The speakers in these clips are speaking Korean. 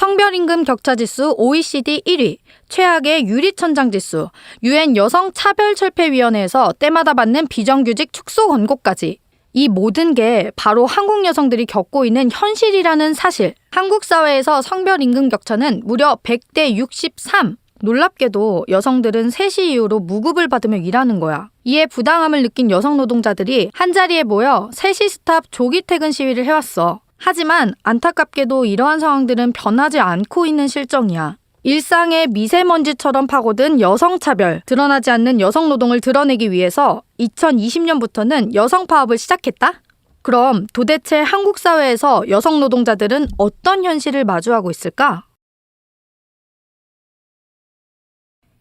성별임금 격차지수 OECD 1위, 최악의 유리천장지수, UN 여성차별철폐위원회에서 때마다 받는 비정규직 축소 권고까지. 이 모든 게 바로 한국 여성들이 겪고 있는 현실이라는 사실. 한국 사회에서 성별임금 격차는 무려 100대 63. 놀랍게도 여성들은 3시 이후로 무급을 받으며 일하는 거야. 이에 부당함을 느낀 여성 노동자들이 한자리에 모여 3시 스탑 조기 퇴근 시위를 해왔어. 하지만 안타깝게도 이러한 상황들은 변하지 않고 있는 실정이야. 일상의 미세먼지처럼 파고든 여성차별, 드러나지 않는 여성 노동을 드러내기 위해서 2020년부터는 여성파업을 시작했다? 그럼 도대체 한국 사회에서 여성 노동자들은 어떤 현실을 마주하고 있을까?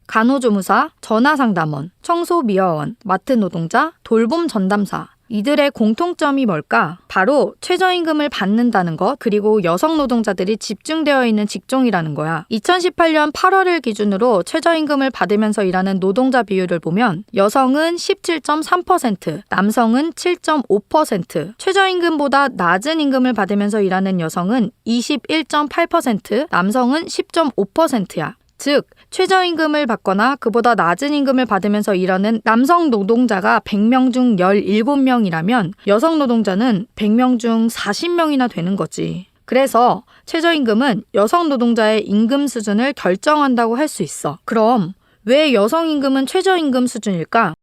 간호조무사, 전화상담원, 청소미화원, 마트 노동자, 돌봄 전담사. 이들의 공통점이 뭘까? 바로 최저임금을 받는다는 것, 그리고 여성 노동자들이 집중되어 있는 직종이라는 거야. 2018년 8월을 기준으로 최저임금을 받으면서 일하는 노동자 비율을 보면 여성은 17.3%, 남성은 7.5%, 최저임금보다 낮은 임금을 받으면서 일하는 여성은 21.8%, 남성은 10.5%야. 즉, 최저임금을 받거나 그보다 낮은 임금을 받으면서 일하는 남성 노동자가 100명 중 17명이라면 여성 노동자는 100명 중 40명이나 되는 거지. 그래서 최저임금은 여성 노동자의 임금 수준을 결정한다고 할 수 있어. 그럼 왜 여성 임금은 최저임금 수준일까?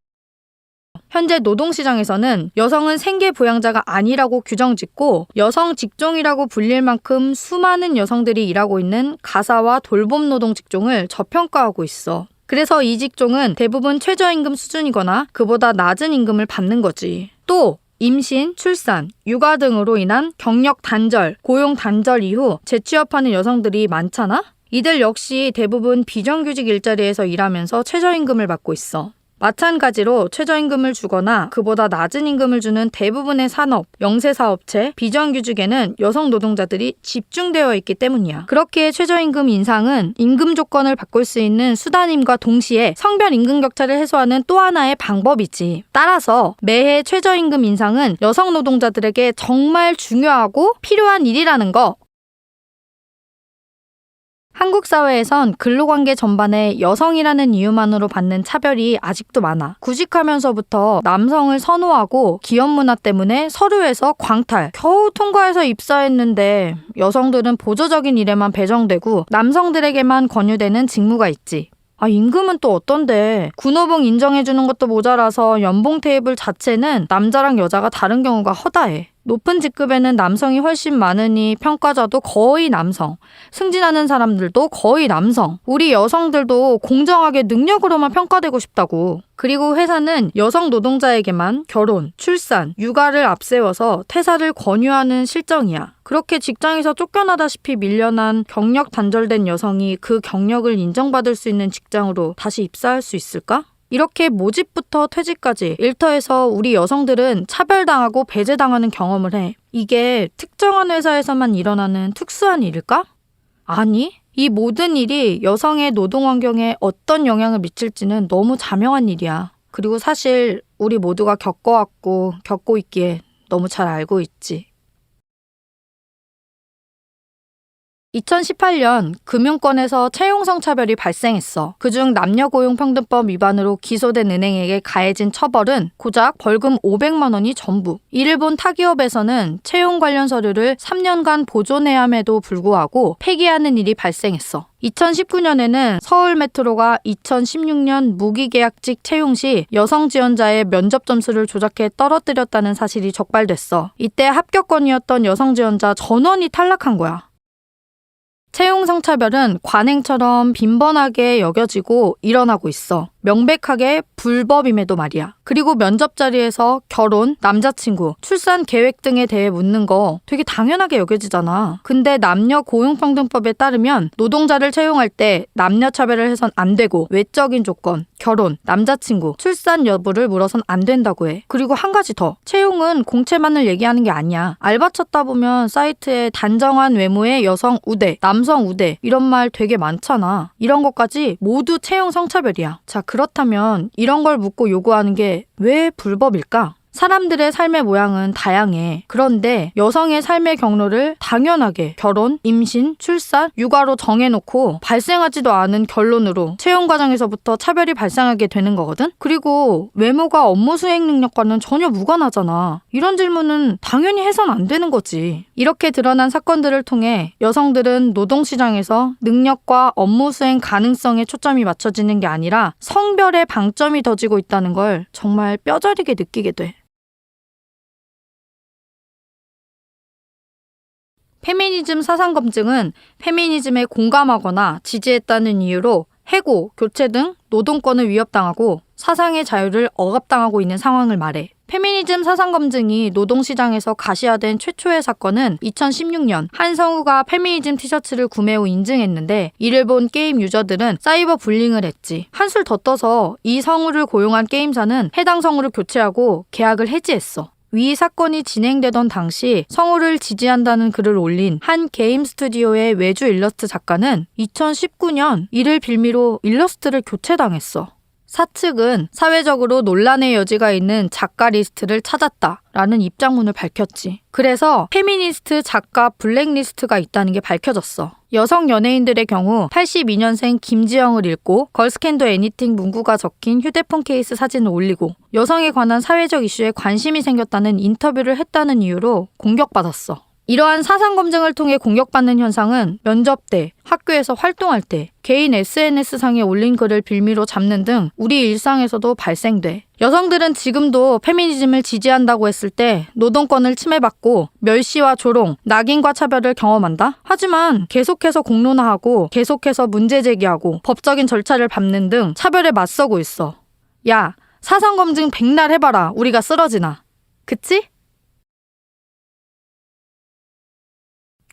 현재 노동시장에서는 여성은 생계부양자가 아니라고 규정짓고 여성 직종이라고 불릴 만큼 수많은 여성들이 일하고 있는 가사와 돌봄 노동 직종을 저평가하고 있어. 그래서 이 직종은 대부분 최저임금 수준이거나 그보다 낮은 임금을 받는 거지. 또 임신, 출산, 육아 등으로 인한 경력 단절, 고용 단절 이후 재취업하는 여성들이 많잖아? 이들 역시 대부분 비정규직 일자리에서 일하면서 최저임금을 받고 있어. 마찬가지로 최저임금을 주거나 그보다 낮은 임금을 주는 대부분의 산업, 영세사업체, 비정규직에는 여성 노동자들이 집중되어 있기 때문이야. 그렇게 최저임금 인상은 임금 조건을 바꿀 수 있는 수단임과 동시에 성별 임금 격차를 해소하는 또 하나의 방법이지. 따라서 매해 최저임금 인상은 여성 노동자들에게 정말 중요하고 필요한 일이라는 거. 한국 사회에선 근로관계 전반에 여성이라는 이유만으로 받는 차별이 아직도 많아. 구직하면서부터 남성을 선호하고 기업 문화 때문에 서류에서 광탈, 겨우 통과해서 입사했는데 여성들은 보조적인 일에만 배정되고 남성들에게만 권유되는 직무가 있지. 임금은 또 어떤데? 군호봉 인정해주는 것도 모자라서 연봉 테이블 자체는 남자랑 여자가 다른 경우가 허다해. 높은 직급에는 남성이 훨씬 많으니 평가자도 거의 남성, 승진하는 사람들도 거의 남성. 우리 여성들도 공정하게 능력으로만 평가되고 싶다고. 그리고 회사는 여성 노동자에게만 결혼, 출산, 육아를 앞세워서 퇴사를 권유하는 실정이야. 그렇게 직장에서 쫓겨나다시피 밀려난 경력 단절된 여성이 그 경력을 인정받을 수 있는 직장으로 다시 입사할 수 있을까? 이렇게 모집부터 퇴직까지 일터에서 우리 여성들은 차별당하고 배제당하는 경험을 해. 이게 특정한 회사에서만 일어나는 특수한 일일까? 아니, 이 모든 일이 여성의 노동 환경에 어떤 영향을 미칠지는 너무 자명한 일이야. 그리고 사실 우리 모두가 겪어왔고 겪고 있기에 너무 잘 알고 있지. 2018년 금융권에서 채용성차별이 발생했어. 그중 남녀고용평등법 위반으로 기소된 은행에게 가해진 처벌은 고작 벌금 500만 원이 전부. 이를 본 타기업에서는 채용 관련 서류를 3년간 보존해야 함에도 불구하고 폐기하는 일이 발생했어. 2019년에는 서울메트로가 2016년 무기계약직 채용 시 여성 지원자의 면접 점수를 조작해 떨어뜨렸다는 사실이 적발됐어. 이때 합격권이었던 여성 지원자 전원이 탈락한 거야. 채용 성차별은 관행처럼 빈번하게 여겨지고 일어나고 있어. 명백하게 불법임에도 말이야. 그리고 면접 자리에서 결혼, 남자친구, 출산 계획 등에 대해 묻는 거 되게 당연하게 여겨지잖아. 근데 남녀고용평등법에 따르면 노동자를 채용할 때 남녀차별을 해선 안 되고 외적인 조건, 결혼, 남자친구, 출산 여부를 물어선 안 된다고 해. 그리고 한 가지 더. 채용은 공채만을 얘기하는 게 아니야. 알바 찾다 보면 사이트에 단정한 외모의 여성 우대, 남성 우대 이런 말 되게 많잖아. 이런 것까지 모두 채용 성차별이야. 자, 그렇다면 이런 걸 묻고 요구하는 게 왜 불법일까? 사람들의 삶의 모양은 다양해. 그런데 여성의 삶의 경로를 당연하게 결혼, 임신, 출산, 육아로 정해놓고 발생하지도 않은 결론으로 채용 과정에서부터 차별이 발생하게 되는 거거든? 그리고 외모가 업무 수행 능력과는 전혀 무관하잖아. 이런 질문은 당연히 해선 안 되는 거지. 이렇게 드러난 사건들을 통해 여성들은 노동시장에서 능력과 업무 수행 가능성에 초점이 맞춰지는 게 아니라 성별의 방점이 더 지고 있다는 걸 정말 뼈저리게 느끼게 돼. 페미니즘 사상 검증은 페미니즘에 공감하거나 지지했다는 이유로 해고, 교체 등 노동권을 위협당하고 사상의 자유를 억압당하고 있는 상황을 말해. 페미니즘 사상 검증이 노동시장에서 가시화된 최초의 사건은 2016년 한 성우가 페미니즘 티셔츠를 구매 후 인증했는데 이를 본 게임 유저들은 사이버 불링을 했지. 한술 더 떠서 이 성우를 고용한 게임사는 해당 성우를 교체하고 계약을 해지했어. 위 사건이 진행되던 당시 성우를 지지한다는 글을 올린 한 게임 스튜디오의 외주 일러스트 작가는 2019년 이를 빌미로 일러스트를 교체당했어. 사측은 사회적으로 논란의 여지가 있는 작가 리스트를 찾았다라는 입장문을 밝혔지. 그래서 페미니스트 작가 블랙리스트가 있다는 게 밝혀졌어. 여성 연예인들의 경우 82년생 김지영을 읽고 걸스캔도 애니팅 문구가 적힌 휴대폰 케이스 사진을 올리고 여성에 관한 사회적 이슈에 관심이 생겼다는 인터뷰를 했다는 이유로 공격받았어. 이러한 사상 검증을 통해 공격받는 현상은 면접 때, 학교에서 활동할 때, 개인 SNS상에 올린 글을 빌미로 잡는 등 우리 일상에서도 발생돼. 여성들은 지금도 페미니즘을 지지한다고 했을 때 노동권을 침해받고 멸시와 조롱, 낙인과 차별을 경험한다? 하지만 계속해서 공론화하고 계속해서 문제 제기하고 법적인 절차를 밟는 등 차별에 맞서고 있어. 야, 사상 검증 백날 해봐라. 우리가 쓰러지나. 그치?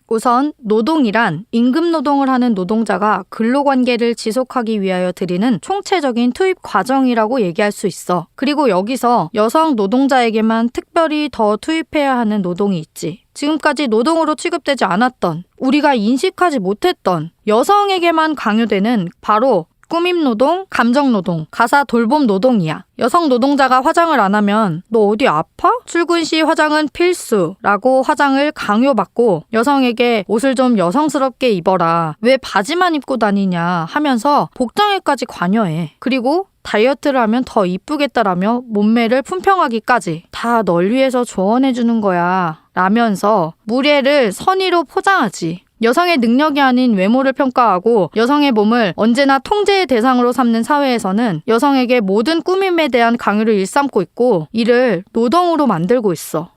우선 노동이란 임금 노동을 하는 노동자가 근로관계를 지속하기 위하여 들이는 총체적인 투입 과정이라고 얘기할 수 있어. 그리고 여기서 여성 노동자에게만 특별히 더 투입해야 하는 노동이 있지. 지금까지 노동으로 취급되지 않았던, 우리가 인식하지 못했던 여성에게만 강요되는 바로 꾸밈노동, 감정노동, 가사 돌봄 노동이야. 여성 노동자가 화장을 안 하면 너 어디 아파? 출근 시 화장은 필수라고 화장을 강요받고 여성에게 옷을 좀 여성스럽게 입어라. 왜 바지만 입고 다니냐 하면서 복장에까지 관여해. 그리고 다이어트를 하면 더 이쁘겠다라며 몸매를 품평하기까지 다 널 위해서 조언해주는 거야 라면서 무례를 선의로 포장하지. 여성의 능력이 아닌 외모를 평가하고 여성의 몸을 언제나 통제의 대상으로 삼는 사회에서는 여성에게 모든 꾸밈에 대한 강요를 일삼고 있고 이를 노동으로 만들고 있어.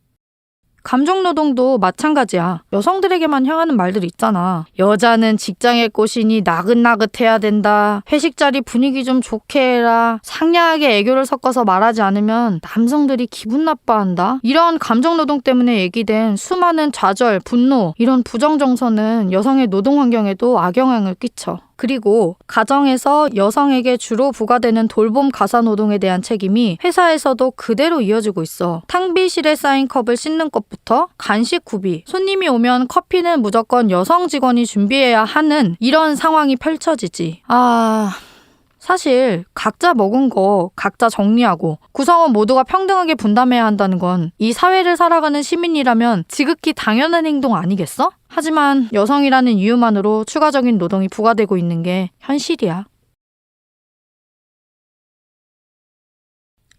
감정노동도 마찬가지야. 여성들에게만 향하는 말들 있잖아. 여자는 직장의 꽃이니 나긋나긋해야 된다. 회식 자리 분위기 좀 좋게 해라. 상냥하게 애교를 섞어서 말하지 않으면 남성들이 기분 나빠한다. 이런 감정노동 때문에 얘기된 수많은 좌절, 분노 이런 부정정서는 여성의 노동 환경에도 악영향을 끼쳐. 그리고 가정에서 여성에게 주로 부과되는 돌봄 가사노동에 대한 책임이 회사에서도 그대로 이어지고 있어. 탕비실에 쌓인 컵을 씻는 것부터 간식 구비, 손님이 오면 커피는 무조건 여성 직원이 준비해야 하는 이런 상황이 펼쳐지지. 사실 각자 먹은 거 각자 정리하고 구성원 모두가 평등하게 분담해야 한다는 건 이 사회를 살아가는 시민이라면 지극히 당연한 행동 아니겠어? 하지만 여성이라는 이유만으로 추가적인 노동이 부과되고 있는 게 현실이야.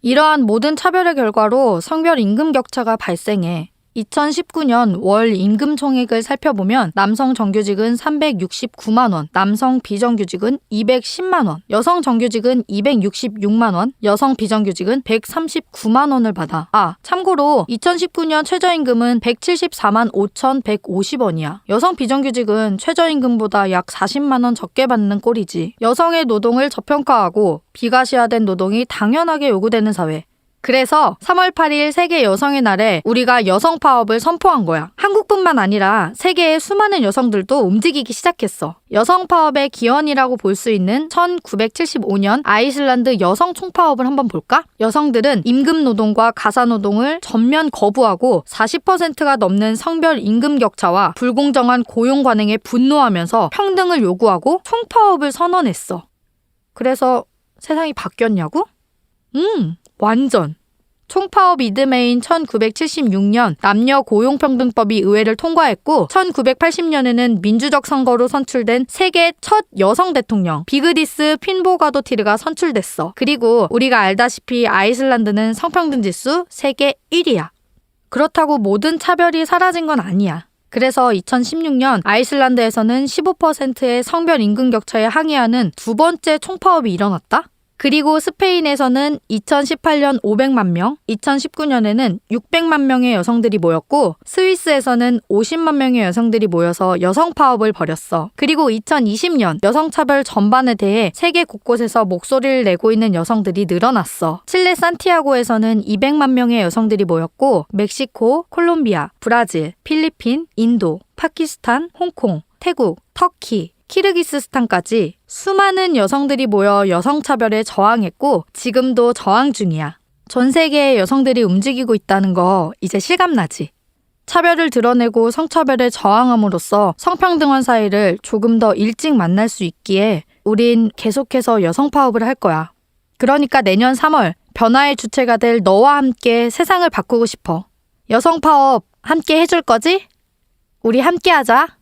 이러한 모든 차별의 결과로 성별 임금 격차가 발생해. 2019년 월 임금 총액을 살펴보면 남성 정규직은 369만 원, 남성 비정규직은 210만 원, 여성 정규직은 266만 원, 여성 비정규직은 139만 원을 받아. 참고로 2019년 최저임금은 174만 5,150원이야. 여성 비정규직은 최저임금보다 약 40만 원 적게 받는 꼴이지. 여성의 노동을 저평가하고 비가시화된 노동이 당연하게 요구되는 사회. 그래서 3월 8일 세계 여성의 날에 우리가 여성 파업을 선포한 거야. 한국뿐만 아니라 세계의 수많은 여성들도 움직이기 시작했어. 여성 파업의 기원이라고 볼 수 있는 1975년 아이슬란드 여성 총파업을 한번 볼까? 여성들은 임금 노동과 가사 노동을 전면 거부하고 40%가 넘는 성별 임금 격차와 불공정한 고용 관행에 분노하면서 평등을 요구하고 총파업을 선언했어. 그래서 세상이 바뀌었냐고? 완전. 총파업 이듬해인 1976년 남녀 고용평등법이 의회를 통과했고 1980년에는 민주적 선거로 선출된 세계 첫 여성 대통령 비그디스 핀보가도티르가 선출됐어. 그리고 우리가 알다시피 아이슬란드는 성평등 지수 세계 1위야. 그렇다고 모든 차별이 사라진 건 아니야. 그래서 2016년 아이슬란드에서는 15%의 성별 임금 격차에 항의하는 두 번째 총파업이 일어났다? 그리고 스페인에서는 2018년 500만 명, 2019년에는 600만 명의 여성들이 모였고 스위스에서는 50만 명의 여성들이 모여서 여성 파업을 벌였어. 그리고 2020년 여성차별 전반에 대해 세계 곳곳에서 목소리를 내고 있는 여성들이 늘어났어. 칠레 산티아고에서는 200만 명의 여성들이 모였고 멕시코, 콜롬비아, 브라질, 필리핀, 인도, 파키스탄, 홍콩, 태국, 터키, 키르기스스탄까지 수많은 여성들이 모여 여성차별에 저항했고 지금도 저항 중이야. 전 세계의 여성들이 움직이고 있다는 거 이제 실감나지? 차별을 드러내고 성차별에 저항함으로써 성평등한 사회를 조금 더 일찍 만날 수 있기에 우린 계속해서 여성파업을 할 거야. 그러니까 내년 3월 변화의 주체가 될 너와 함께 세상을 바꾸고 싶어. 여성파업 함께 해줄 거지? 우리 함께 하자.